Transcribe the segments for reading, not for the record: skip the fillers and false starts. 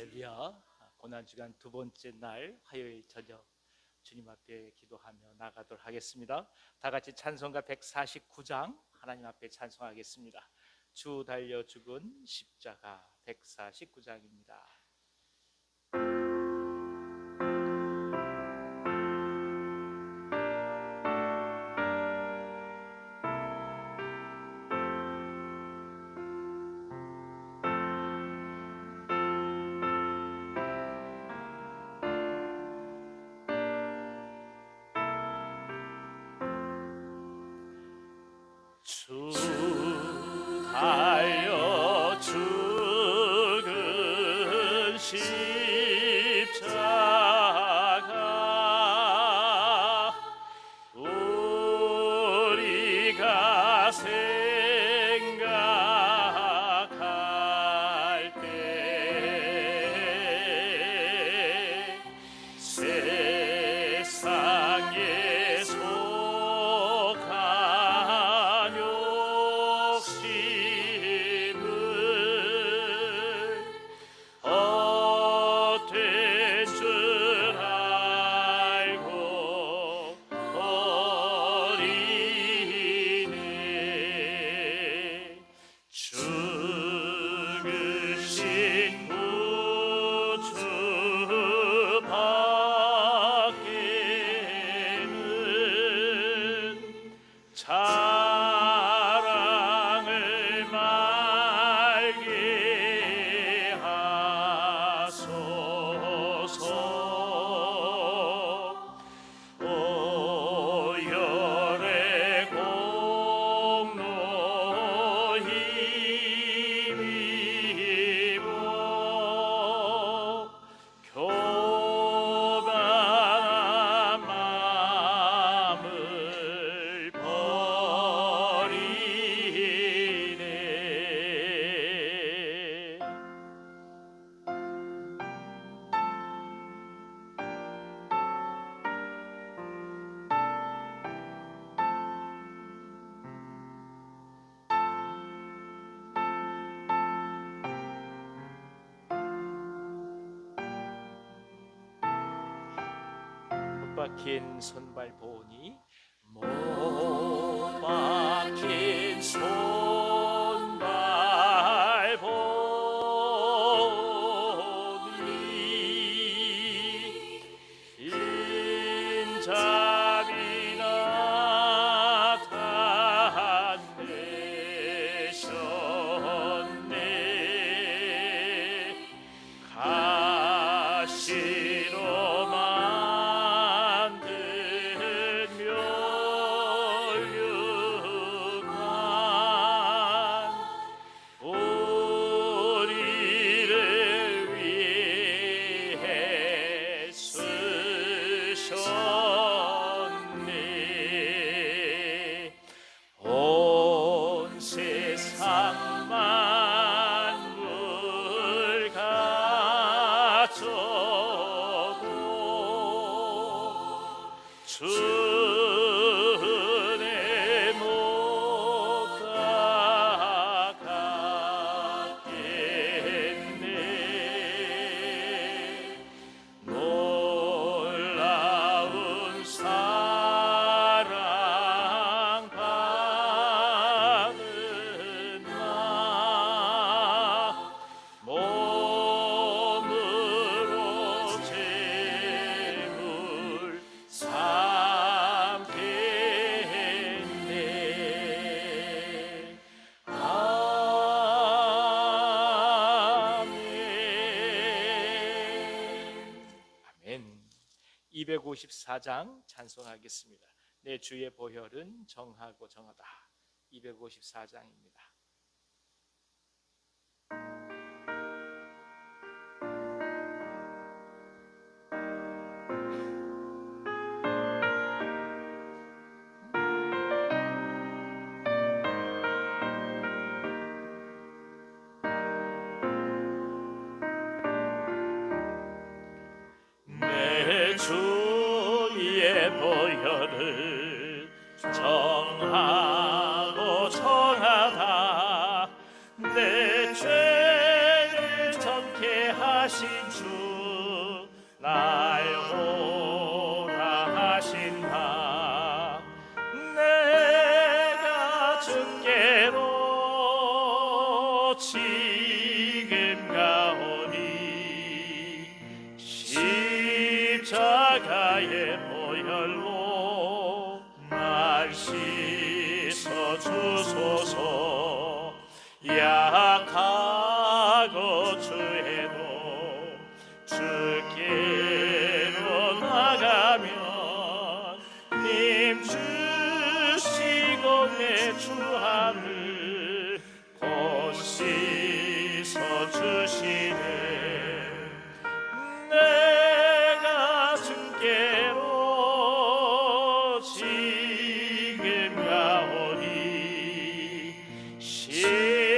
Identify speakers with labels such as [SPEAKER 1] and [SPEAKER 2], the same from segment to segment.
[SPEAKER 1] 할렐루야. 고난주간 두 번째 날 화요일 저녁 주님 앞에 기도하며 나가도록 하겠습니다. 다 같이 찬송가 149장 하나님 앞에 찬송하겠습니다. 주 달려 죽은 십자가 149장입니다. 주 달려 죽은 십자가 우리가 생각할 때 세상에 속한 욕심을 헛된 줄 알고 버리네. 죽으신 구주 밖에는 자랑을 말게 하소서. 오열의 공로 힘입어 교만한 마음을 버리네. 못 박힌 손발 보니 못 박힌 손발 보니 인자비 나타내셨네. 가시로 만든 면류관 우리를 위해 쓰셨네. 온 세상 만물 가져도 주 은혜 못 갚겠네. 놀라운 사랑 받은 나 몸으로 제물 삼겠네. 아멘. 254장 찬송하겠습니다. 내 주의 보혈은 정하고 정하다. 254장입니다. 내 주의 보혈을 정하고 정하다. 내 죄를 정케 하라. 하신 주 날 오라 하신다. 내가 주께로 지금 가오니 십자가의 보혈로 날 씻어 주소서. 약하고 주해도 주께로 나가면 님 주시고 내 주함을 곧 씻어 주시네. 내가 주께로 지금 가오니 십자가의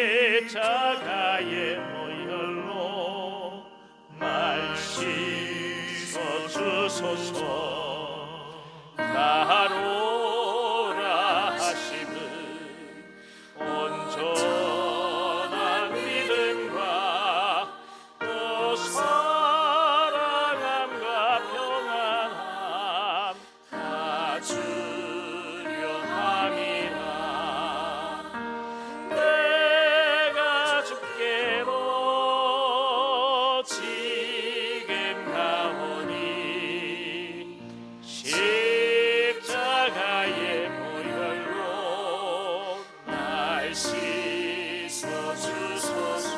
[SPEAKER 1] 보혈로 날 씻어 주소서. 나로라 하심은 온전한 믿음과 또 사랑함과 평안함 다 주려 함이라. 내가 주께로 지금 가오니 십자가의 보혈로 날 씻어 주소서.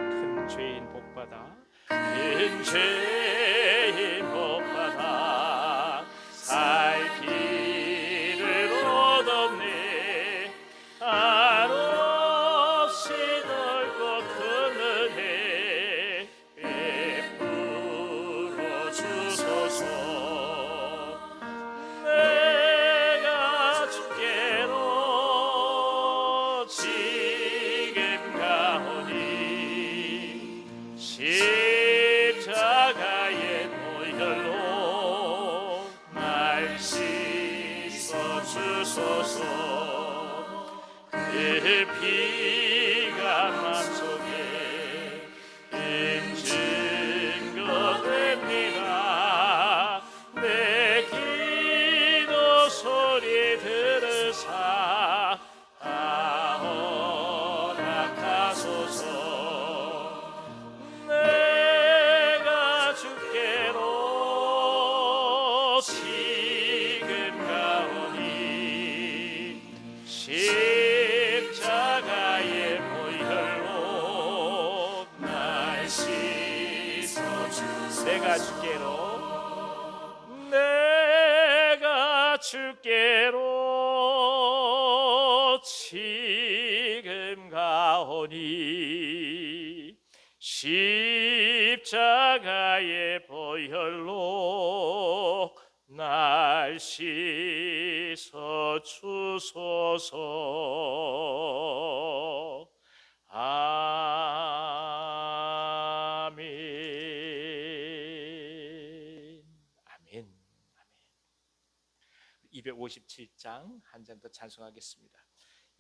[SPEAKER 1] 큰 죄인 복받아 큰 죄인 복받아 살 길을 얻었네. 한없이 넓고 큰 은혜 베풀어 주소서. 내가 주께로 지금 가오니 십자가의 보혈로 날 씻어 주소서. 그 피가 맘속에 인증거 됩니다. 내 기도 소리 들으사 허락하소서. 내가 주께로 지금 가오니 십자가의 보혈로 날 씻어 주소서. 내가 주께로 지금 가오니 십자가의 보혈로 날 씻어 주소서. 아멘. 아멘. 아멘. 257장 한 장 더 찬송하겠습니다.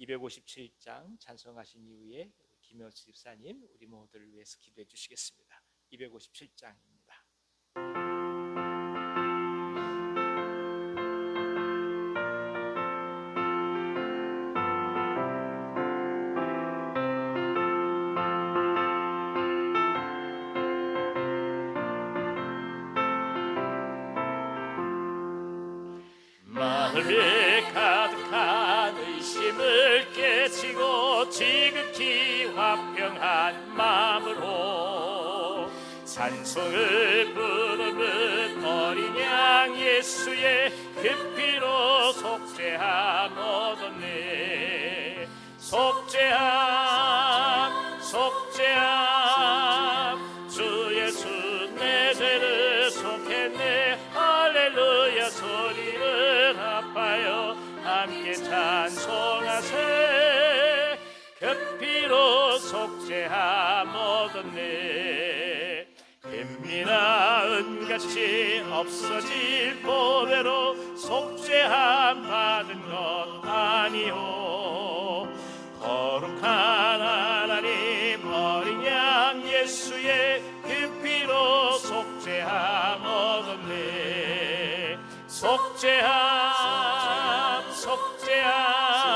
[SPEAKER 1] 257장 찬송하신 이후에 김효수 집사님 우리 모두를 위해서 기도해 주시겠습니다. 257장입니다. 마음에 가득한 의심을 깨치고 지극히 화평한 마음으로 찬송을 부르는 어린 양 예수의 그 피로 속죄함 얻었네. 속죄함 속죄함 주 예수 내 죄를 속했네. 할렐루야 소리를 합하여 함께 찬송하세. 그 피로 속죄함 얻었네. 금이나 은같이 없어질 보배로 속죄함 받은 것 아니오. 거룩한 하나님 어린 양 예수의 그 피로 속죄함 얻었네. 속죄함 속죄함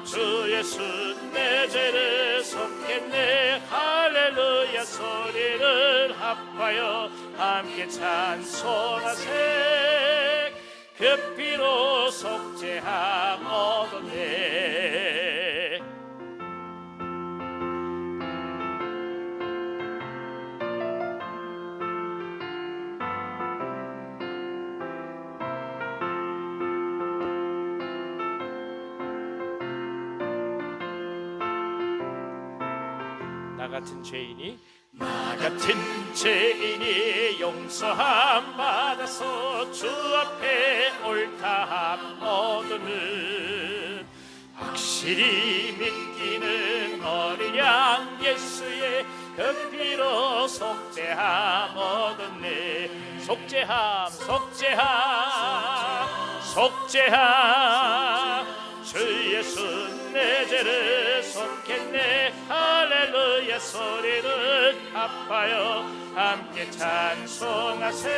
[SPEAKER 1] 주 예수 내 죄를 속했네. 할렐루야 소리를 합하여 함께 찬송하세. 그 피로 속죄함 얻었네. 나 같은 죄인이 용서함 받아서 주 앞에 옳다함 얻으는 확실히 믿기는 어린 양 예수의 그 피로 속죄함 얻었네. 속죄함 속죄함 속죄함 주 예수 내 죄를 속했네. 할렐루야 소리를 합하여 함께 찬송하세.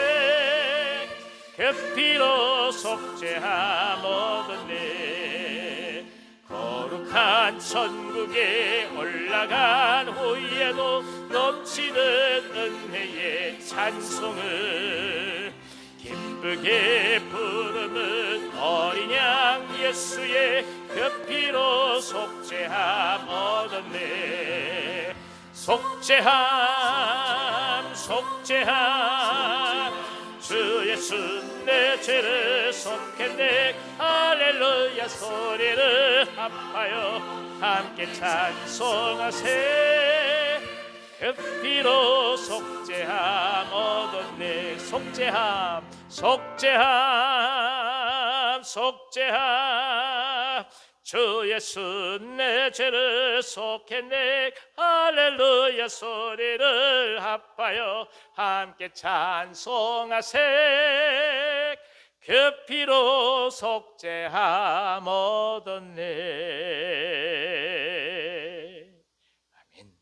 [SPEAKER 1] 그 피로 속죄함 얻었네. 거룩한 천국에 올라간 후에도 넘치는 은혜의 찬송을 기쁘게 부르는 어린 양 예수의 그 피로 속죄함 얻었네. 속죄함 속죄함 주 예수 내 죄를 속했네. 할렐루야 소리를 합하여 함께 찬송하세. 그 피로 속죄함 얻었네. 속죄함 속죄함 속죄함 주 예수 내 죄를 속했네. 할렐루야 소리를 합하여 함께 찬송하세. 그 피로 속죄함 얻었네. 아멘.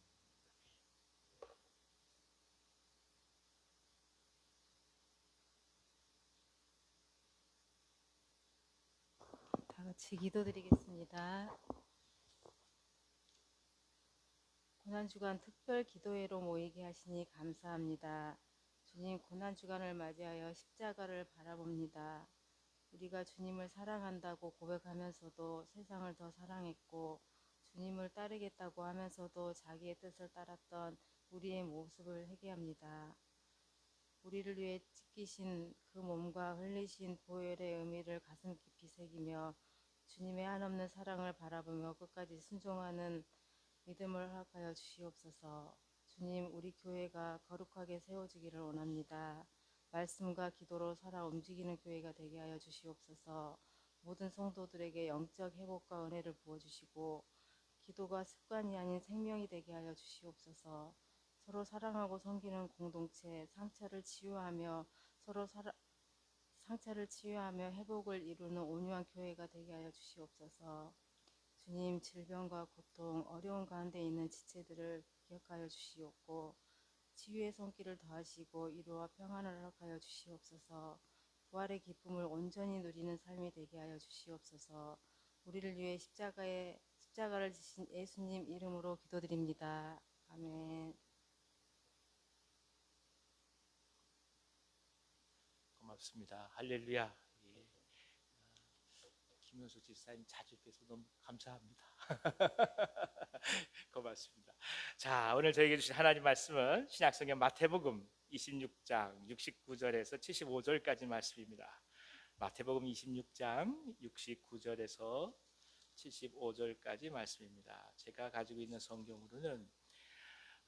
[SPEAKER 2] 다 같이 기도드리겠습니다. 고난주간 특별 기도회로 모이게 하시니 감사합니다. 주님, 고난주간을 맞이하여 십자가를 바라봅니다. 우리가 주님을 사랑한다고 고백하면서도 세상을 더 사랑했고 주님을 따르겠다고 하면서도 자기의 뜻을 따랐던 우리의 모습을 회개합니다. 우리를 위해 찢기신 그 몸과 흘리신 보혈의 의미를 가슴 깊이 새기며 주님의 한없는 사랑을 바라보며 끝까지 순종하는 믿음을 허락하여 주시옵소서. 주님, 우리 교회가 거룩하게 세워지기를 원합니다. 말씀과 기도로 살아 움직이는 교회가 되게 하여 주시옵소서. 모든 성도들에게 영적 회복과 은혜를 부어주시고 기도가 습관이 아닌 생명이 되게 하여 주시옵소서. 서로 사랑하고 섬기는 공동체, 상처를 치유하며 상처를 치유하며 회복을 이루는 온유한 교회가 되게 하여 주시옵소서. 주님, 질병과 고통, 어려운 가운데 있는 지체들을 기억하여 주시옵고 치유의 손길을 더하시고 위로와 평안을 허락하여 주시옵소서. 부활의 기쁨을 온전히 누리는 삶이 되게 하여 주시옵소서. 우리를 위해 십자가를 지신 예수님 이름으로 기도드립니다. 아멘.
[SPEAKER 1] 고맙습니다. 할렐루야. 예. 김효수 집사님 자주 뵈서 너무 감사합니다. 고맙습니다. 자, 오늘 저에게 주신 하나님 말씀은 신약성경 마태복음 26장 69절에서 75절까지 말씀입니다. 마태복음 26장 69절에서 75절까지 말씀입니다. 제가 가지고 있는 성경으로는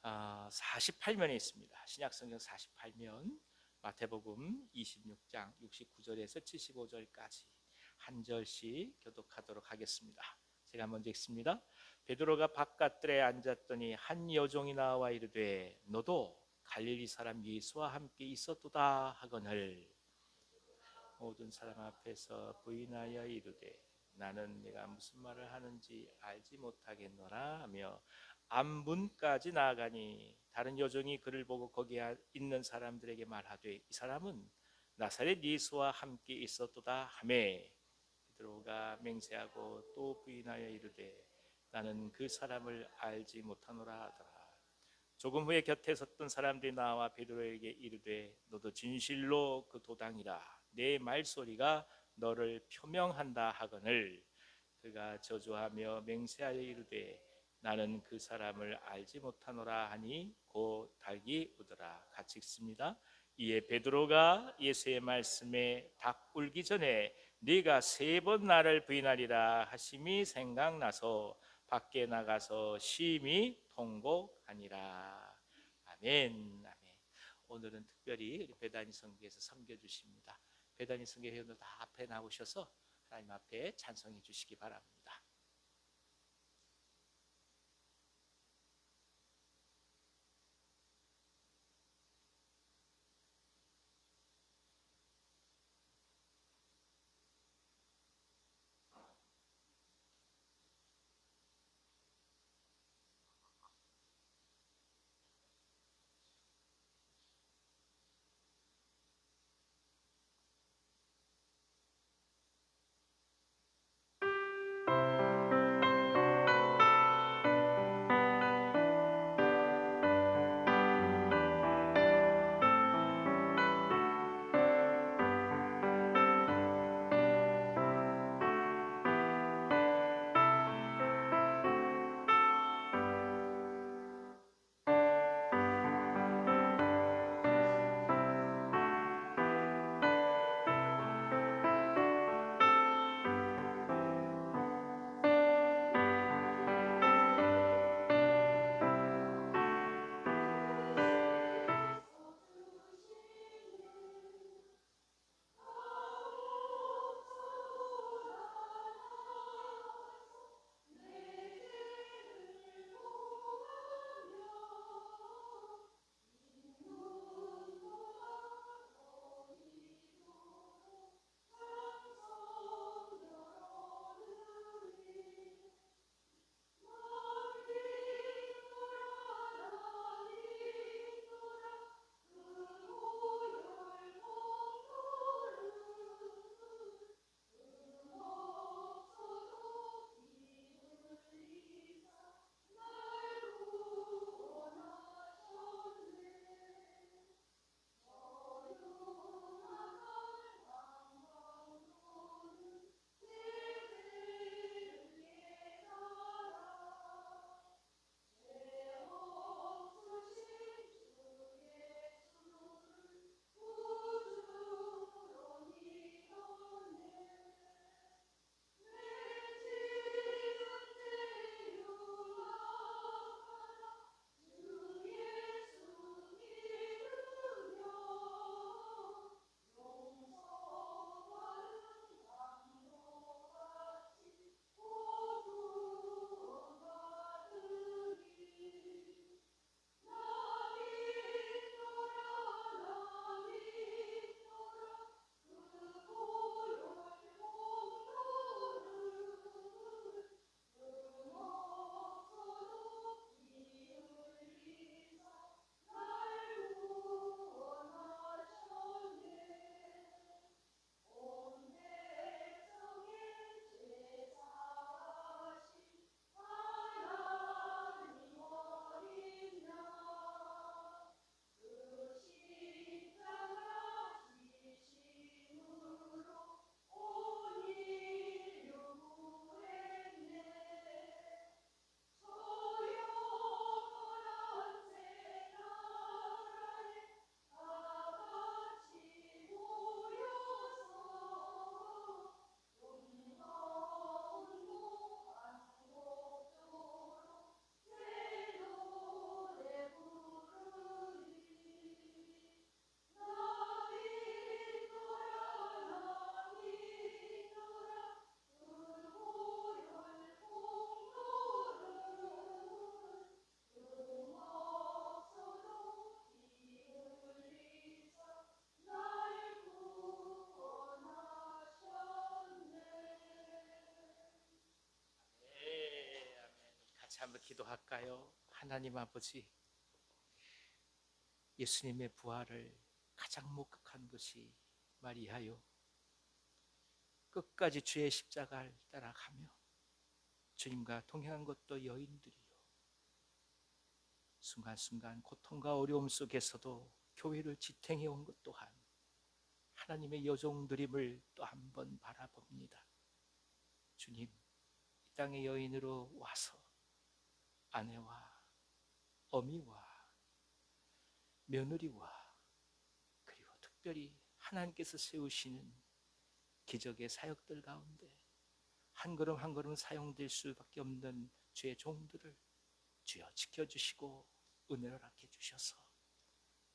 [SPEAKER 1] 48면에 있습니다. 신약성경 48면 마태복음 26장 69절에서 75절까지 한 절씩 교독하도록 하겠습니다. 제가 먼저 읽습니다. 베드로가 바깥들에 앉았더니 한 여종이 나와 이르되 너도 갈릴리 사람 예수와 함께 있었도다 하거늘 모든 사람 앞에서 부인하여 이르되 나는 내가 무슨 말을 하는지 알지 못하겠노라 하며 안문까지 나아가니 다른 여종이 그를 보고 거기에 있는 사람들에게 말하되 이 사람은 나사렛 예수와 함께 있었도다 하매 베드로가 맹세하고 또 부인하여 이르되 나는 그 사람을 알지 못하노라 하더라. 조금 후에 곁에 섰던 사람들이 나와 베드로에게 이르되 너도 진실로 그 도당이라 내 말소리가 너를 표명한다 하거늘 그가 저주하며 맹세하여 이르되 나는 그 사람을 알지 못하노라 하니 곧 닭이 우더라. 같이 읽습니다. 이에 베드로가 예수의 말씀에 닭 울기 전에 네가 3번 나를 부인하리라 하심이 생각나서 밖에 나가서 심히 통곡하니라. 아멘. 아멘. 오늘은 특별히 우리 베다니 성교에서 섬겨 주십니다. 베다니 성교 회원들 다 앞에 나오셔서 하나님 앞에 찬송해 주시기 바랍니다. 한번 기도할까요? 하나님 아버지, 예수님의 부활을 가장 목격한 것이 마리아요, 끝까지 주의 십자가를 따라가며 주님과 동행한 것도 여인들이요, 순간순간 고통과 어려움 속에서도 교회를 지탱해 온 것 또한 하나님의 여종들임을 또 한 번 바라봅니다. 주님, 이 땅의 여인으로 와서 아내와 어미와 며느리와 그리고 특별히 하나님께서 세우시는 기적의 사역들 가운데 한 걸음 한 걸음 사용될 수밖에 없는 주의 종들을 주여 지켜주시고 은혜를 허락해 주셔서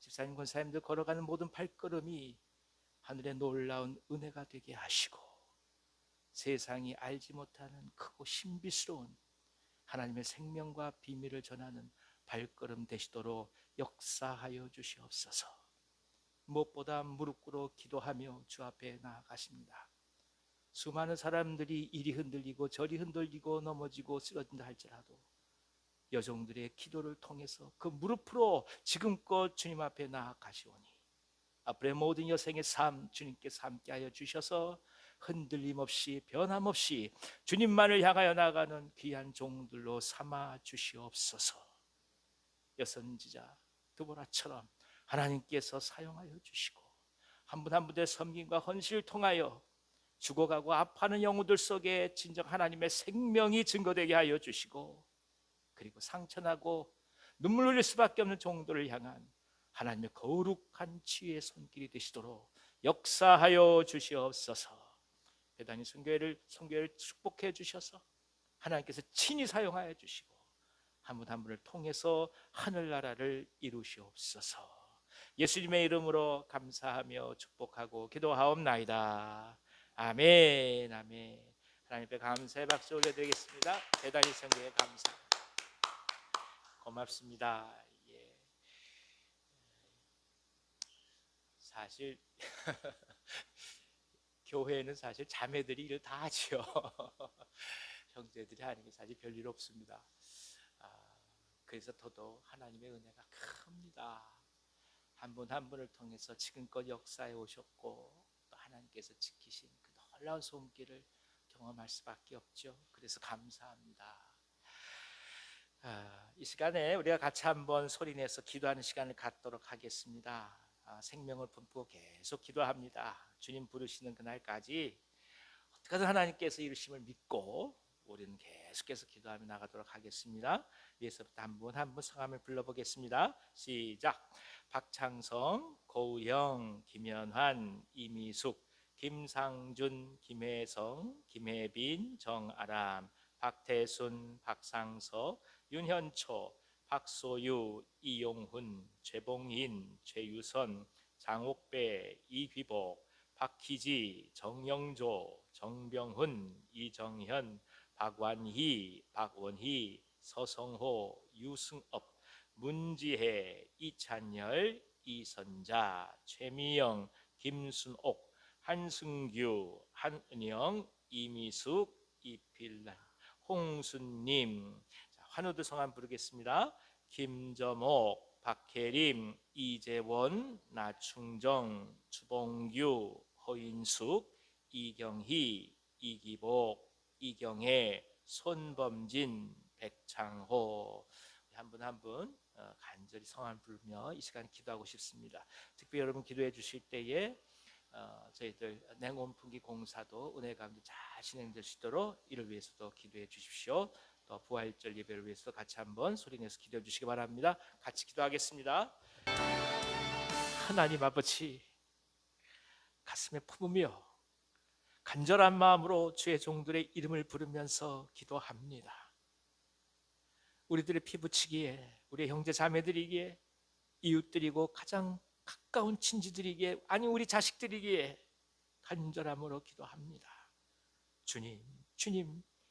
[SPEAKER 1] 집사님 권사님들 걸어가는 모든 발걸음이 하늘의 놀라운 은혜가 되게 하시고 세상이 알지 못하는 크고 신비스러운 하나님의 생명과 비밀을 전하는 발걸음 되시도록 역사하여 주시옵소서. 무엇보다 무릎 꿇어 기도하며 주 앞에 나아가십니다. 수많은 사람들이 이리 흔들리고 저리 흔들리고 넘어지고 쓰러진다 할지라도 여종들의 기도를 통해서 그 무릎으로 지금껏 주님 앞에 나아가시오니 앞으로의 모든 여생의 삶 주님께서 함께하여 주셔서 흔들림 없이 변함없이 주님만을 향하여 나가는 귀한 종들로 삼아 주시옵소서. 여선지자 드보라처럼 하나님께서 사용하여 주시고 한 분 한 분의 섬김과 헌신을 통하여 죽어가고 아파하는 영혼들 속에 진정 하나님의 생명이 증거되게 하여 주시고 그리고 상처나고 눈물 흘릴 수밖에 없는 종들을 향한 하나님의 거룩한 치유의 손길이 되시도록 역사하여 주시옵소서. 대단히 선교회를 축복해 주셔서 하나님께서 친히 사용하여 주시고 한 분 한 분을 통해서 하늘나라를 이루시옵소서. 예수님의 이름으로 감사하며 축복하고 기도하옵나이다. 아멘. 아멘. 하나님 앞에 감사의 박수 올려드리겠습니다. 대단히 선교회 감사 고맙습니다. 예. 사실 교회는 사실 자매들이 일을 다 하죠. 형제들이 하는 게 사실 별일 없습니다. 그래서 더더욱 하나님의 은혜가 큽니다. 한 분 한 분을 통해서 지금껏 역사해 오셨고 또 하나님께서 지키신 그 놀라운 손길을 경험할 수밖에 없죠. 그래서 감사합니다. 이 시간에 우리가 같이 한번 소리내서 기도하는 시간을 갖도록 하겠습니다. 생명을 품고 계속 기도합니다. 주님 부르시는 그날까지 어떻게든 하나님께서 이루심을 믿고 우리는 계속해서 기도하며 나가도록 하겠습니다. 위에서부터 한 분 한 분 성함을 불러보겠습니다. 시작. 박창성, 고우영, 김연환, 이미숙, 김상준, 김혜성, 김혜빈, 정아람, 박태순, 박상석, 윤현초, 박소유, 이용훈, 최봉인, 최유선, 장옥배, 이휘복, 박희지, 정영조, 정병훈, 이정현, 박완희, 박원희, 서성호, 유승업, 문지혜, 이찬열, 이선자, 최미영, 김순옥, 한승규, 한은영, 이미숙, 이필란, 홍순님. 환우들 성함 부르겠습니다. 김점옥, 박혜림, 이재원, 나충정, 주봉규, 허인숙, 이경희, 이기복, 이경혜, 손범진, 백창호. 한 분 한 분 간절히 성함 부르며 이 시간 기도하고 싶습니다. 특별히 여러분 기도해 주실 때에 저희들 냉온풍기 공사도 은혜 가운데 잘 진행될 수 있도록 이를 위해서도 기도해 주십시오. 또 부활절 예배를 위해서 같이 한번 소리내서 기도해 주시기 바랍니다. 같이 기도하겠습니다. 하나님 아버지, 가슴에 품으며 간절한 마음으로 주의 종들의 이름을 부르면서 기도합니다. 우리들의 피부치기에, 우리 형제 자매들이기에, 이웃들이고 가장 가까운 친지들이기에, 아니 우리 자식들이기에 간절함으로 기도합니다. 주님,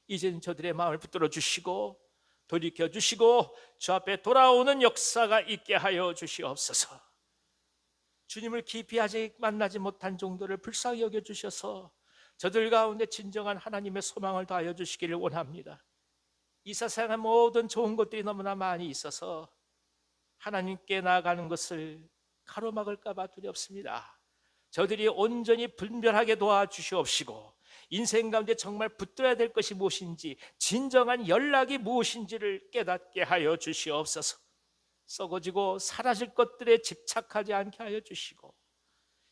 [SPEAKER 1] 이제는 저들의 마음을 붙들어 주시고 돌이켜 주시고 주 앞에 돌아오는 역사가 있게 하여 주시옵소서. 주님을 깊이 아직 만나지 못한 종들을 불쌍히 여겨 주셔서 저들 가운데 진정한 하나님의 소망을 더하여 주시기를 원합니다. 이 세상의 모든 좋은 것들이 너무나 많이 있어서 하나님께 나아가는 것을 가로막을까 봐 두렵습니다. 저들이 온전히 분별하게 도와주시옵시고 인생 가운데 정말 붙들어야 될 것이 무엇인지, 진정한 연락이 무엇인지를 깨닫게 하여 주시옵소서. 썩어지고 사라질 것들에 집착하지 않게 하여 주시고,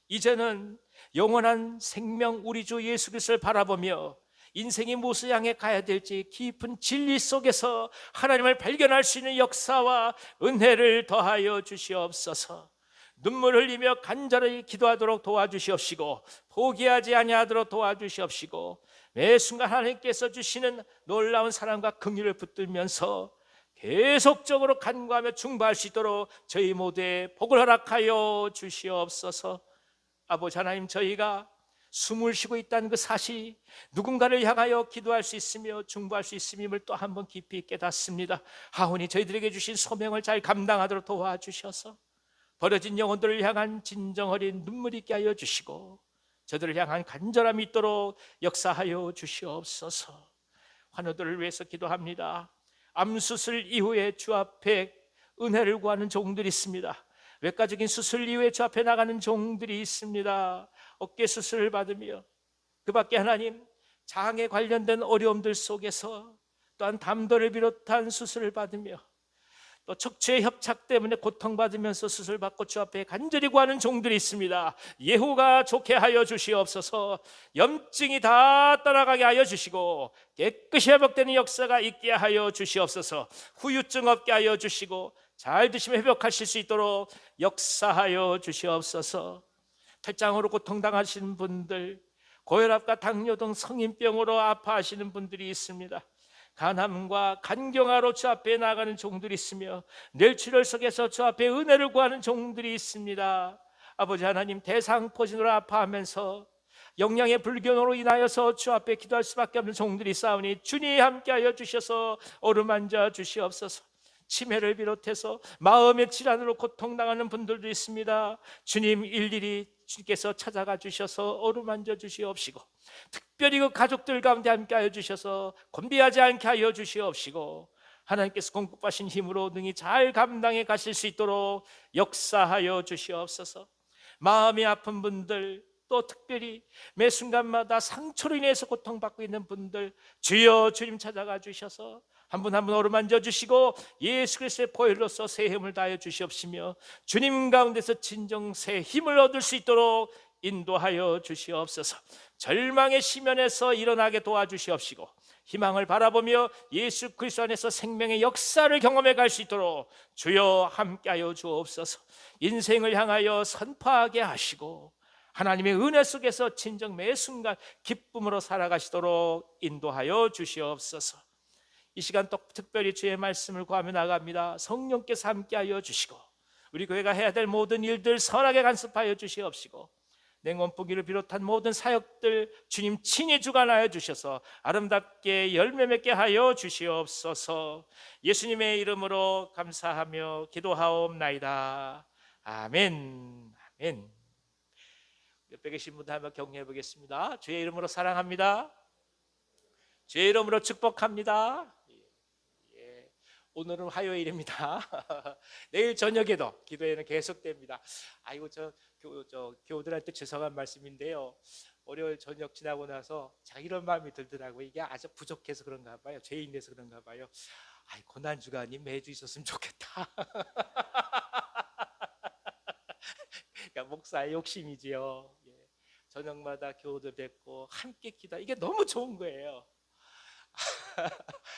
[SPEAKER 1] 이제는 영원한 생명 우리 주 예수 그리스도를 바라보며 인생이 무엇을 향해 가야 될지 깊은 진리 속에서 하나님을 발견할 수 있는 역사와 은혜를 더하여 주시옵소서. 눈물 흘리며 간절히 기도하도록 도와주시옵시고 포기하지 아니하도록 도와주시옵시고 매 순간 하나님께서 주시는 놀라운 사랑과 긍휼을 붙들면서 계속적으로 간구하며 중보할 수 있도록 저희 모두의 복을 허락하여 주시옵소서. 아버지 하나님, 저희가 숨을 쉬고 있다는 그 사실이 누군가를 향하여 기도할 수 있으며 중보할 수 있음을 또 한 번 깊이 깨닫습니다. 하오니 저희들에게 주신 소명을 잘 감당하도록 도와주셔서 버려진 영혼들을 향한 진정 어린 눈물 있게 하여 주시고 저들을 향한 간절함이 있도록 역사하여 주시옵소서. 환우들을 위해서 기도합니다. 암수술 이후에 주 앞에 은혜를 구하는 종들이 있습니다. 외과적인 수술 이후에 주 앞에 나가는 종들이 있습니다. 어깨 수술을 받으며 그 밖에 하나님 장에 관련된 어려움들 속에서 또한 담도를 비롯한 수술을 받으며 또 척추의 협착 때문에 고통받으면서 수술받고 주 앞에 간절히 구하는 종들이 있습니다. 예후가 좋게 하여 주시옵소서. 염증이 다 떠나가게 하여 주시고 깨끗이 회복되는 역사가 있게 하여 주시옵소서. 후유증 없게 하여 주시고 잘 드시면 회복하실 수 있도록 역사하여 주시옵소서. 탈장으로 고통당하시는 분들, 고혈압과 당뇨 등 성인병으로 아파하시는 분들이 있습니다. 간암과 간경화로 주 앞에 나가는 종들이 있으며 뇌출혈 속에서 주 앞에 은혜를 구하는 종들이 있습니다. 아버지 하나님, 대상포진으로 아파하면서 영양의 불균으로 인하여서 주 앞에 기도할 수밖에 없는 종들이 있사오니 주님 함께하여 주셔서 어루만져 주시옵소서. 치매를 비롯해서 마음의 질환으로 고통당하는 분들도 있습니다. 주님 일일이 주님께서 찾아가 주셔서 어루만져 주시옵시고 특별히 그 가족들 가운데 함께하여 주셔서 곤비하지 않게 하여 주시옵시고 하나님께서 공급하신 힘으로 능히 잘 감당해 가실 수 있도록 역사하여 주시옵소서. 마음이 아픈 분들, 또 특별히 매 순간마다 상처로 인해서 고통받고 있는 분들, 주여 주님 찾아가 주셔서 한 분 한 분 어루만져 주시고 예수 그리스도의 보혈로서 새 힘을 다하여 주시옵시며 주님 가운데서 진정 새 힘을 얻을 수 있도록 인도하여 주시옵소서. 절망의 시면에서 일어나게 도와주시옵시고 희망을 바라보며 예수 그리스도 안에서 생명의 역사를 경험해 갈 수 있도록 주여 함께하여 주옵소서. 인생을 향하여 선포하게 하시고 하나님의 은혜 속에서 진정 매 순간 기쁨으로 살아가시도록 인도하여 주시옵소서. 이 시간 또 특별히 주의 말씀을 구하며 나갑니다. 성령께서 함께하여 주시고 우리 교회가 해야 될 모든 일들 선하게 간섭하여 주시옵시고 냉원포기를 비롯한 모든 사역들 주님 친히 주관하여 주셔서 아름답게 열매 맺게 하여 주시옵소서. 예수님의 이름으로 감사하며 기도하옵나이다. 아멘. 아멘. 옆에 계신 분들 한번 격려해 보겠습니다. 주의 이름으로 사랑합니다. 주의 이름으로 축복합니다. 오늘은 화요일입니다. 내일 저녁에도 기도회는 계속됩니다. 아이고 저 교우들한테 죄송한 말씀인데요. 월요일 저녁 지나고 나서 제가 이런 마음이 들더라고요. 이게 아주 부족해서 그런가 봐요. 죄인돼서 그런가 봐요. 아이 고난 주간이 매주 있었으면 좋겠다. 그러니까 목사의 욕심이지요. 저녁마다 교우들 뵙고 함께 기도, 이게 너무 좋은 거예요.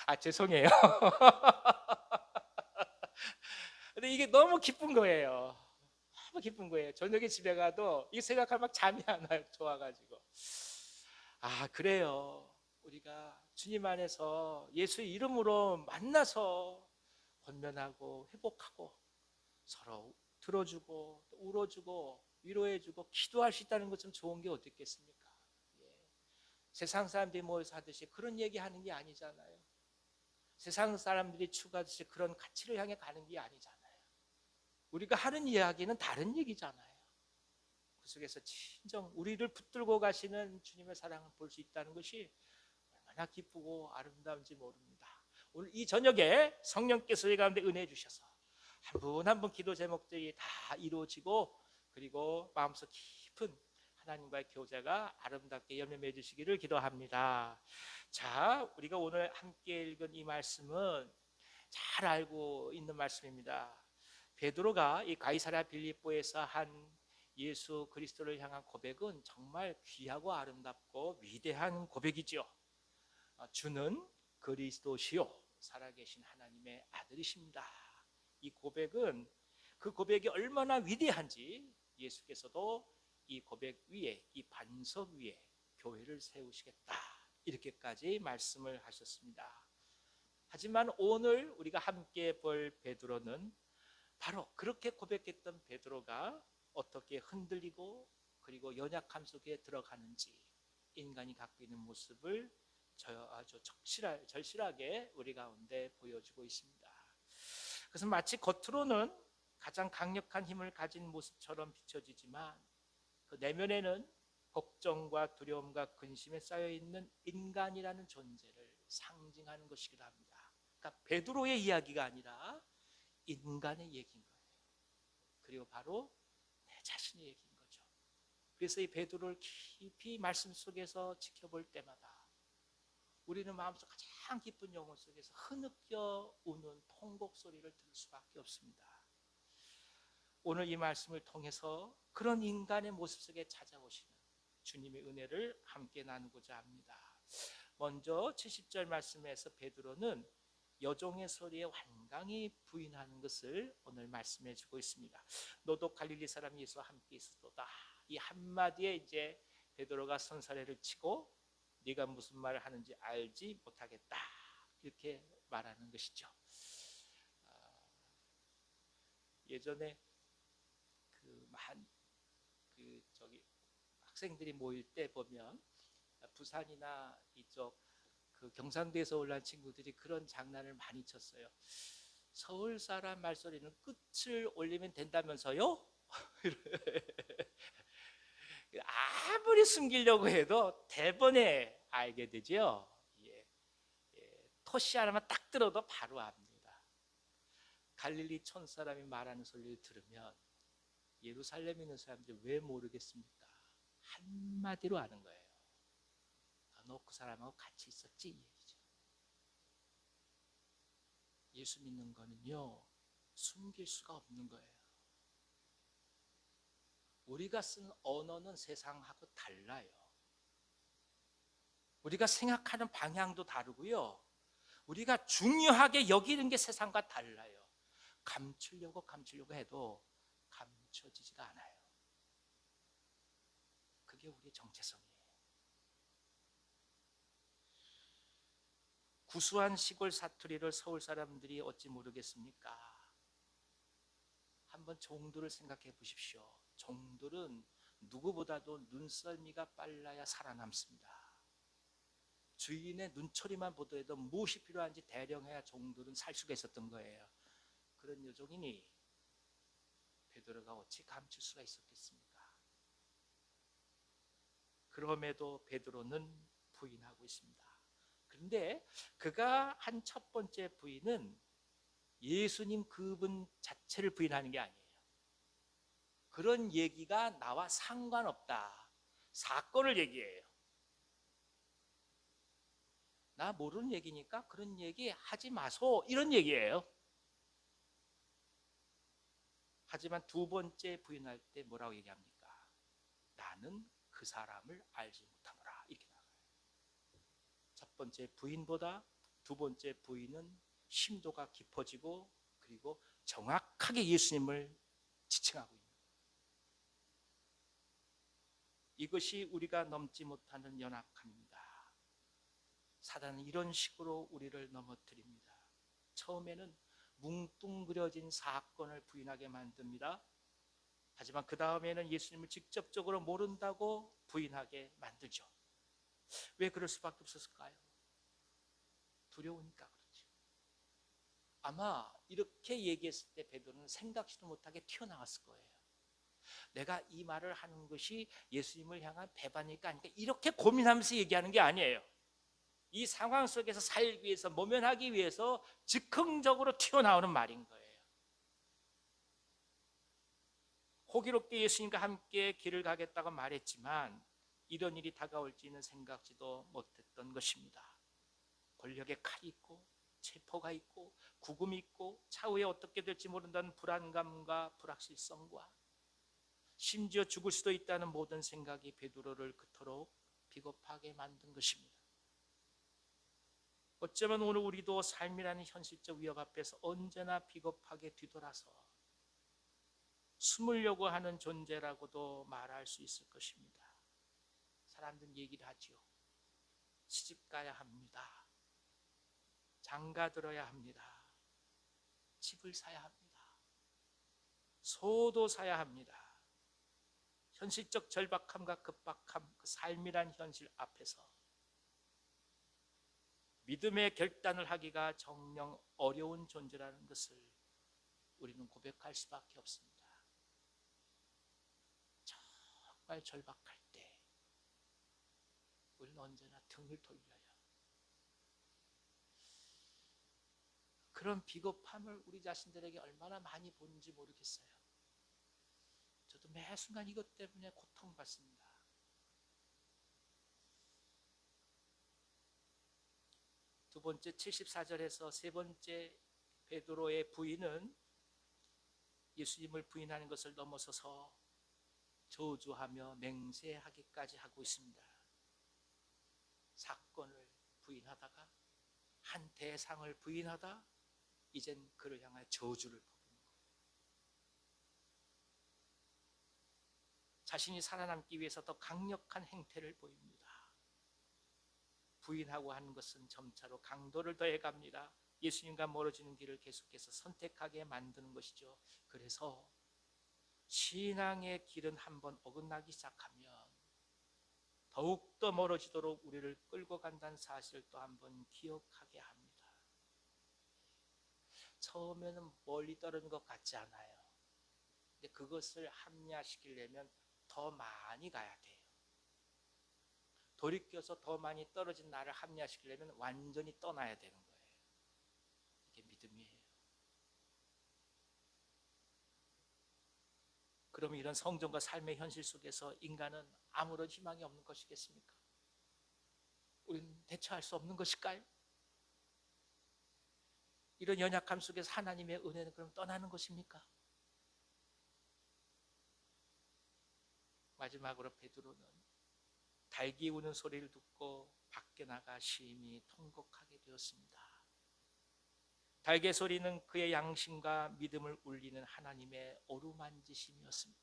[SPEAKER 1] 아 죄송해요. 근데 이게 너무 기쁜 거예요. 너무 기쁜 거예요. 저녁에 집에 가도 이 생각하면 막 잠이 안 와요. 좋아가지고. 아 그래요. 우리가 주님 안에서 예수의 이름으로 만나서 권면하고 회복하고 서로 들어주고 울어주고 위로해주고 기도할 수 있다는 것 좀 좋은 게 어떻겠습니까? 세상 사람들이 모여서 하듯이 그런 얘기하는 게 아니잖아요. 세상 사람들이 추구하듯이 그런 가치를 향해 가는 게 아니잖아요. 우리가 하는 이야기는 다른 얘기잖아요. 그 속에서 진정 우리를 붙들고 가시는 주님의 사랑을 볼 수 있다는 것이 얼마나 기쁘고 아름다운지 모릅니다. 오늘 이 저녁에 성령께서 우리 가운데 은혜 주셔서 한 분 한 분 기도 제목들이 다 이루어지고, 그리고 마음속 깊은 하나님과의 교제가 아름답게 열매 맺으시기를 기도합니다. 자, 우리가 오늘 함께 읽은 이 말씀은 잘 알고 있는 말씀입니다. 베드로가 이 가이사랴 빌립보에서 한 예수 그리스도를 향한 고백은 정말 귀하고 아름답고 위대한 고백이죠. 주는 그리스도시요 살아계신 하나님의 아들이십니다. 이 고백은, 그 고백이 얼마나 위대한지 예수께서도 이 고백 위에, 이 반석 위에 교회를 세우시겠다 이렇게까지 말씀을 하셨습니다. 하지만 오늘 우리가 함께 볼 베드로는 바로 그렇게 고백했던 베드로가 어떻게 흔들리고 그리고 연약함 속에 들어가는지, 인간이 갖고 있는 모습을 아주 절실하게 우리 가운데 보여주고 있습니다. 그래서 마치 겉으로는 가장 강력한 힘을 가진 모습처럼 비춰지지만 그 내면에는 걱정과 두려움과 근심에 쌓여있는 인간이라는 존재를 상징하는 것이기도 합니다. 그러니까 베드로의 이야기가 아니라 인간의 얘기인 거예요. 그리고 바로 내 자신의 얘기인 거죠. 그래서 이 베드로를 깊이 말씀 속에서 지켜볼 때마다 우리는 마음속 가장 깊은 영혼 속에서 흐느껴 우는 통곡 소리를 들을 수밖에 없습니다. 오늘 이 말씀을 통해서 그런 인간의 모습 속에 찾아오시는 주님의 은혜를 함께 나누고자 합니다. 먼저 70절 말씀에서 베드로는 여종의 소리에 완강히 부인하는 것을 오늘 말씀해 주고 있습니다. 너도 갈릴리 사람 예수와 함께 있었도다. 이 한마디에 이제 베드로가 선사례를 치고 네가 무슨 말을 하는지 알지 못하겠다 이렇게 말하는 것이죠. 예전에 학생들이 모일 때 보면 부산이나 이쪽 그 경상도에서 올라온 친구들이 그런 장난을 많이 쳤어요. 서울 사람 말소리는 끝을 올리면 된다면서요? 아무리 숨기려고 해도 대번에 알게 되죠. 토시 하나만 딱 들어도 바로 압니다. 갈릴리 촌 사람이 말하는 소리를 들으면 예루살렘에 있는 사람들이 왜 모르겠습니까? 한마디로 아는 거예요. 너 그 사람하고 같이 있었지? 이 얘기죠. 예수 믿는 거는요, 숨길 수가 없는 거예요. 우리가 쓴 언어는 세상하고 달라요. 우리가 생각하는 방향도 다르고요. 우리가 중요하게 여기는 게 세상과 달라요. 감추려고 해도 감춰지지가 않아요. 그게 우리의 정체성이에요. 구수한 시골 사투리를 서울 사람들이 어찌 모르겠습니까? 한번 종들을 생각해 보십시오. 종들은 누구보다도 눈썰미가 빨라야 살아남습니다. 주인의 눈초리만 보더라도 무엇이 필요한지 대령해야 종들은 살 수가 있었던 거예요. 그런 여종이니 베드로가 어찌 감출 수가 있었겠습니까? 그럼에도 베드로는 부인하고 있습니다. 그런데 그가 한 첫 번째 부인은 예수님 그분 자체를 부인하는 게 아니에요. 그런 얘기가 나와 상관없다. 사건을 얘기해요. 나 모르는 얘기니까 그런 얘기 하지 마소 이런 얘기예요. 하지만 두 번째 부인할 때 뭐라고 얘기합니까? 나는 그 사람을 알지 못하노라 이렇게 나와요. 첫 번째 부인보다 두 번째 부인은 심도가 깊어지고 그리고 정확하게 예수님을 지칭하고 있는 거예요. 이것이 우리가 넘지 못하는 연약함입니다. 사단은 이런 식으로 우리를 넘어뜨립니다. 처음에는 뭉뚱그려진 사건을 부인하게 만듭니다. 하지만 그 다음에는 예수님을 직접적으로 모른다고 부인하게 만들죠. 왜 그럴 수밖에 없었을까요? 두려우니까 그렇죠. 아마 이렇게 얘기했을 때 베드로는 생각지도 못하게 튀어나왔을 거예요. 내가 이 말을 하는 것이 예수님을 향한 배반일까 아닐까 이렇게 고민하면서 얘기하는 게 아니에요. 이 상황 속에서 살기 위해서, 모면하기 위해서 즉흥적으로 튀어나오는 말인 거예요. 호기롭게 예수님과 함께 길을 가겠다고 말했지만 이런 일이 다가올지는 생각지도 못했던 것입니다. 권력의 칼이 있고 체포가 있고 구금이 있고 차후에 어떻게 될지 모른다는 불안감과 불확실성과 심지어 죽을 수도 있다는 모든 생각이 베드로를 그토록 비겁하게 만든 것입니다. 어쩌면 오늘 우리도 삶이라는 현실적 위협 앞에서 언제나 비겁하게 뒤돌아서 숨으려고 하는 존재라고도 말할 수 있을 것입니다. 사람들은 얘기를 하지요. 시집 가야 합니다. 장가 들어야 합니다. 집을 사야 합니다. 소도 사야 합니다. 현실적 절박함과 급박함, 그 삶이란 현실 앞에서 믿음의 결단을 하기가 정녕 어려운 존재라는 것을 우리는 고백할 수밖에 없습니다. 정말 절박할 때 우리는 언제나 등을 돌려요. 그런 비겁함을 우리 자신들에게 얼마나 많이 보는지 모르겠어요. 저도 매 순간 이것 때문에 고통받습니다. 두 번째 74절에서 세 번째 베드로의 부인은 예수님을 부인하는 것을 넘어서서 저주하며 맹세하기까지 하고 있습니다. 사건을 부인하다가 한 대상을 부인하다 이젠 그를 향하여 저주를 퍼붓는 거예요. 자신이 살아남기 위해서 더 강력한 행태를 보입니다. 부인하고 하는 것은 점차로 강도를 더해갑니다. 예수님과 멀어지는 길을 계속해서 선택하게 만드는 것이죠. 그래서 신앙의 길은 한번 어긋나기 시작하면 더욱더 멀어지도록 우리를 끌고 간다는 사실을 또 한번 기억하게 합니다. 처음에는 멀리 떨어진 것 같지 않아요. 근데 그것을 합리화시키려면 더 많이 가야 돼요. 돌이켜서 더 많이 떨어진 나를 합리화시키려면 완전히 떠나야 되는 거예요. 이게 믿음이에요. 그럼 이런 성전과 삶의 현실 속에서 인간은 아무런 희망이 없는 것이겠습니까? 우리는 대처할 수 없는 것일까요? 이런 연약함 속에서 하나님의 은혜는 그럼 떠나는 것입니까? 마지막으로 베드로는 닭이 우는 소리를 듣고 밖에 나가 심히 통곡하게 되었습니다. 닭의 소리는 그의 양심과 믿음을 울리는 하나님의 어루만지심이었습니다.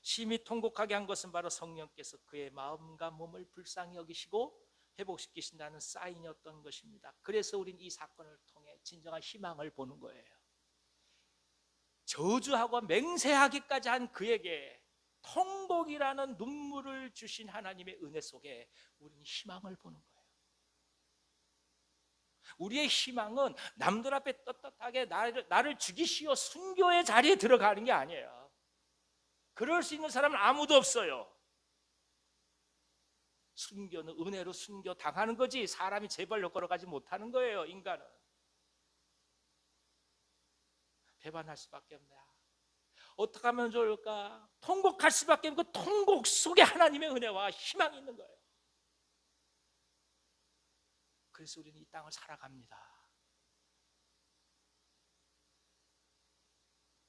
[SPEAKER 1] 심히 통곡하게 한 것은 바로 성령께서 그의 마음과 몸을 불쌍히 여기시고 회복시키신다는 사인이었던 것입니다. 그래서 우린 이 사건을 통해 진정한 희망을 보는 거예요. 저주하고 맹세하기까지 한 그에게 통곡이라는 눈물을 주신 하나님의 은혜 속에 우리는 희망을 보는 거예요. 우리의 희망은 남들 앞에 떳떳하게 나를 죽이시오 순교의 자리에 들어가는 게 아니에요. 그럴 수 있는 사람은 아무도 없어요. 순교는 은혜로 순교 당하는 거지 사람이 제발로 걸어가지 못하는 거예요. 인간은 배반할 수밖에 없네요. 어떻게 하면 좋을까? 통곡할 수밖에 없고 그 통곡 속에 하나님의 은혜와 희망이 있는 거예요. 그래서 우리는 이 땅을 살아갑니다.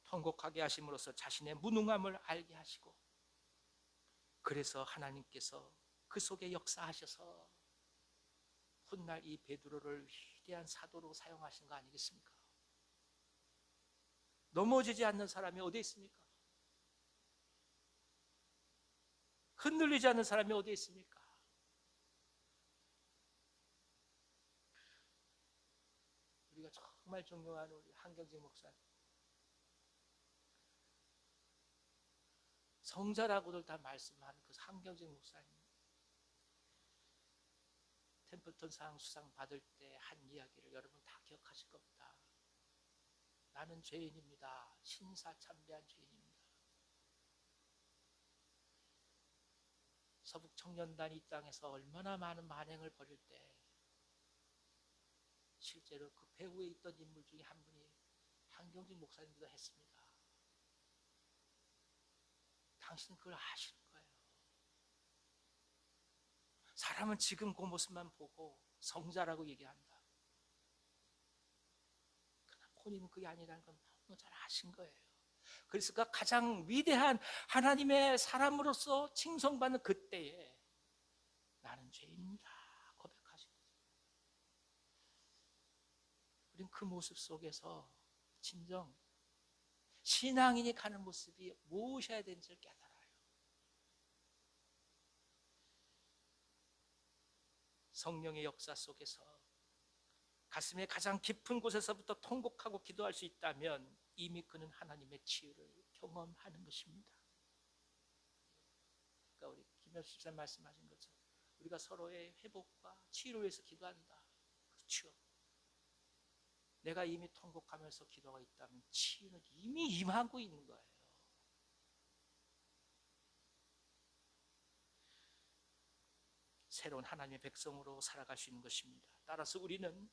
[SPEAKER 1] 통곡하게 하심으로써 자신의 무능함을 알게 하시고 그래서 하나님께서 그 속에 역사하셔서 훗날 이 베드로를 위대한 사도로 사용하신 거 아니겠습니까? 넘어지지 않는 사람이 어디 있습니까? 흔들리지 않는 사람이 어디 있습니까? 우리가 정말 존경하는 우리 한경직 목사님, 성자라고들 다 말씀하는 그 한경직 목사님, 템플턴 상 수상 받을 때 한 이야기를 여러분 다 기억하실 겁니다. 나는 죄인입니다. 신사참배한 죄인입니다. 서북 청년단이 이 땅에서 얼마나 많은 만행을 벌일 때 실제로 그 배후에 있던 인물 중에 한 분이 한경직 목사님도 했습니다. 당신은 그걸 아시는 거예요. 사람은 지금 그 모습만 보고 성자라고 얘기한다. 그러나 본인은 그게 아니라는 건 너무 잘 아신 거예요. 그래서 그 가장 위대한 하나님의 사람으로서 칭송받는 그때에 나는 죄인입니다 고백하신 거죠. 우린 그 모습 속에서 진정 신앙인이 가는 모습이 무엇이어야 되는지를 깨달아요. 성령의 역사 속에서 가슴의 가장 깊은 곳에서부터 통곡하고 기도할 수 있다면 이미 그는 하나님의 치유를 경험하는 것입니다. 그러니까 우리 김현수 집사님 말씀하신 것처럼 우리가 서로의 회복과 치유를 위해서 기도한다. 그렇죠. 내가 이미 통곡하면서 기도가 있다면 치유는 이미 임하고 있는 거예요. 새로운 하나님의 백성으로 살아갈 수 있는 것입니다. 따라서 우리는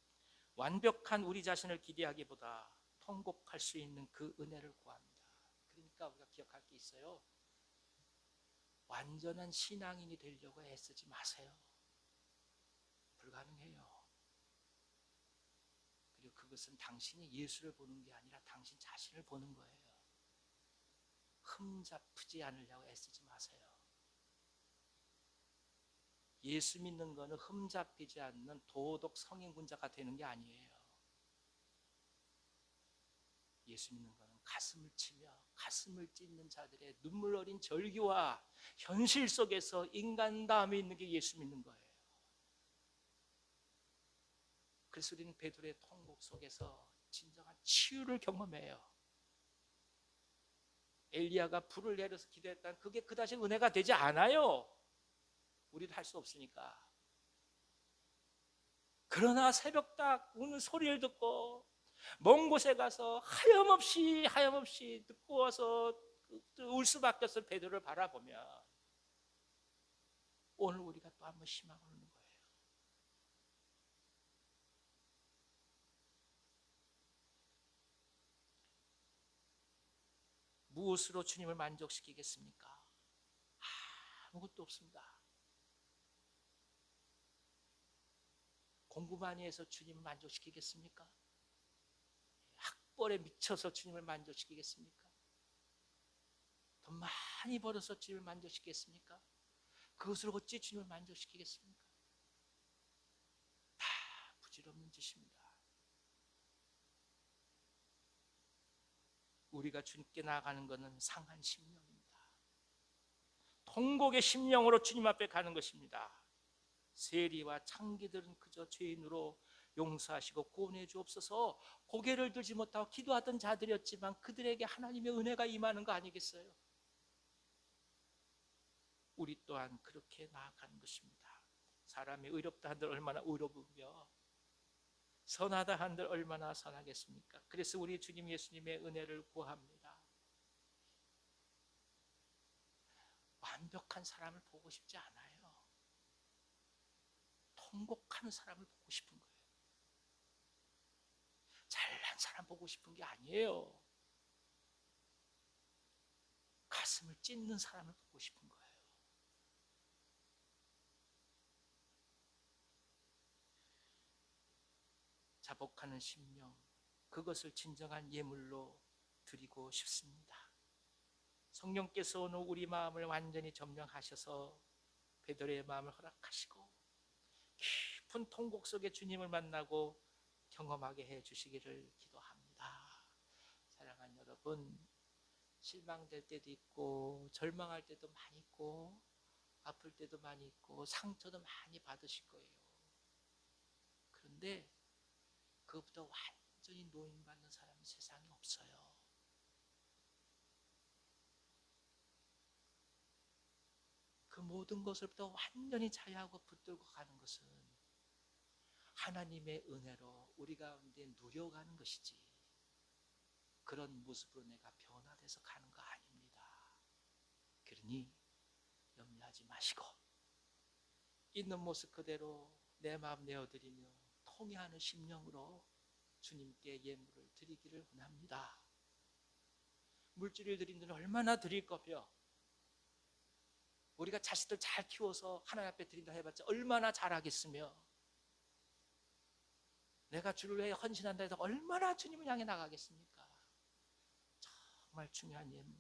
[SPEAKER 1] 완벽한 우리 자신을 기대하기보다 통곡할 수 있는 그 은혜를 구합니다. 그러니까 우리가 기억할 게 있어요. 완전한 신앙인이 되려고 애쓰지 마세요. 불가능해요. 그리고 그것은 당신이 예수를 보는 게 아니라 당신 자신을 보는 거예요. 흠잡히지 않으려고 애쓰지 마세요. 예수 믿는 거는 흠잡히지 않는 도덕 성인군자가 되는 게 아니에요. 예수 믿는 거는 가슴을 치며 가슴을 찢는 자들의 눈물 어린 절규와 현실 속에서 인간다움이 있는 게 예수 믿는 거예요. 그래서 우리는 베드로의 통곡 속에서 진정한 치유를 경험해요. 엘리야가 불을 내려서 기도했다는 그게 그다지 은혜가 되지 않아요. 우리도 할 수 없으니까. 그러나 새벽딱 우는 소리를 듣고 먼 곳에 가서 하염없이 듣고 와서 울 수밖에 없어 베드로를 바라보면 오늘 우리가 또 한 번 희망을 얻는 거예요. 무엇으로 주님을 만족시키겠습니까? 아무것도 없습니다. 공부 많이 해서 주님을 만족시키겠습니까? 학벌에 미쳐서 주님을 만족시키겠습니까? 돈 많이 벌어서 주님을 만족시키겠습니까? 그것으로 어찌 주님을 만족시키겠습니까? 다 부질없는 짓입니다. 우리가 주님께 나아가는 것은 상한 심령입니다. 통곡의 심령으로 주님 앞에 가는 것입니다. 세리와 창기들은 그저 죄인으로 용서하시고 구원해 주옵소서 고개를 들지 못하고 기도하던 자들이었지만 그들에게 하나님의 은혜가 임하는 거 아니겠어요? 우리 또한 그렇게 나아가는 것입니다. 사람이 의롭다 한들 얼마나 의롭으며 선하다 한들 얼마나 선하겠습니까? 그래서 우리 주님 예수님의 은혜를 구합니다. 완벽한 사람을 보고 싶지 않아요. 통곡하는 사람을 보고 싶은 거예요. 잘난 사람 보고 싶은 게 아니에요. 가슴을 찢는 사람을 보고 싶은 거예요. 자복하는 심령, 그것을 진정한 예물로 드리고 싶습니다. 성령께서 오늘 우리 마음을 완전히 점령하셔서 베드로의 마음을 허락하시고 깊은 통곡 속에 주님을 만나고 경험하게 해주시기를 기도합니다. 사랑하는 여러분, 실망될 때도 있고 절망할 때도 많이 있고 아플 때도 많이 있고 상처도 많이 받으실 거예요. 그런데 그것보다 완전히 노인받는 사람은 세상에 없어요. 그 모든 것을부터 완전히 자유하고 붙들고 가는 것은 하나님의 은혜로 우리 가운데 누려가는 것이지 그런 모습으로 내가 변화돼서 가는 거 아닙니다. 그러니 염려하지 마시고 있는 모습 그대로 내 마음 내어드리며 통회하는 심령으로 주님께 예물을 드리기를 원합니다. 물질을 드린 데는 얼마나 드릴 거며, 우리가 자식들 잘 키워서 하나님 앞에 드린다 해봤자 얼마나 잘하겠으며, 내가 주를 위해 헌신한다 해서 얼마나 주님을 향해 나가겠습니까? 정말 중요한 예물,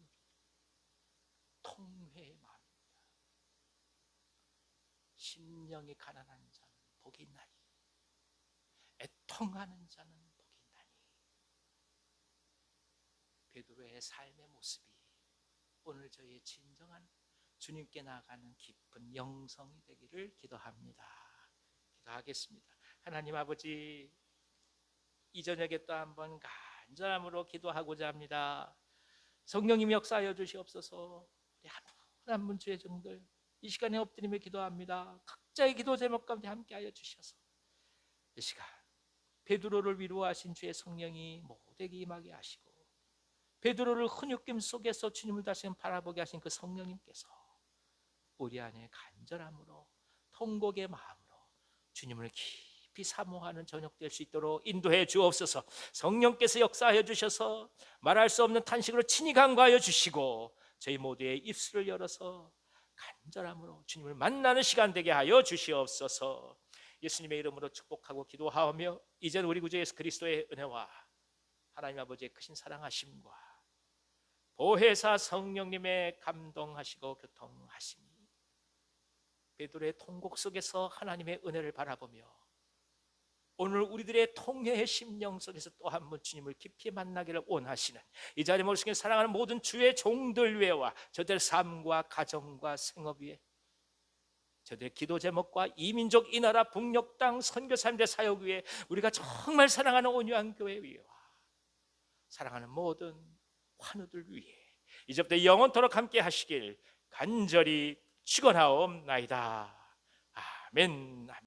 [SPEAKER 1] 통회의 마음입니다. 심령이 가난한 자는 복이 있나니, 애통하는 자는 복이 있나니. 베드로의 삶의 모습이 오늘 저희의 진정한 주님께 나아가는 깊은 영성이 되기를 기도합니다. 기도하겠습니다. 하나님 아버지, 이 저녁에 또 한번 간절함으로 기도하고자 합니다. 성령님 역사하여 주시옵소서. 우리 한 분 주의 종들 이 시간에 엎드리며 기도합니다. 각자의 기도 제목 가운데 함께하여 주셔서 이 시간 베드로를 위로하신 주의 성령이 모두에게 임하게 하시고, 베드로를 훈육김 속에서 주님을 다시 바라보게 하신 그 성령님께서 우리 안에 간절함으로 통곡의 마음으로 주님을 깊이 사모하는 저녁 될 수 있도록 인도해 주옵소서. 성령께서 역사하여 주셔서 말할 수 없는 탄식으로 친히 간구하여 주시고, 저희 모두의 입술을 열어서 간절함으로 주님을 만나는 시간 되게 하여 주시옵소서. 예수님의 이름으로 축복하고 기도하오며, 이제는 우리 구주 예수 그리스도의 은혜와 하나님 아버지의 크신 사랑하심과 보혜사 성령님의 감동하시고 교통하심이 베드로의 통곡 속에서 하나님의 은혜를 바라보며, 오늘 우리들의 통회의 심령 속에서 또 한 번 주님을 깊이 만나기를 원하시는 이 자리에 모시게 사랑하는 모든 주의 종들 위에와 저들의 삶과 가정과 생업 위에, 저들의 기도 제목과 이민족 이 나라 북녘 땅 선교사님들의 사역 위에, 우리가 정말 사랑하는 온유한 교회 위에와 사랑하는 모든 환우들 위에 이제부터 영원토록 함께 하시길 간절히 축원하옵나이다. 아멘.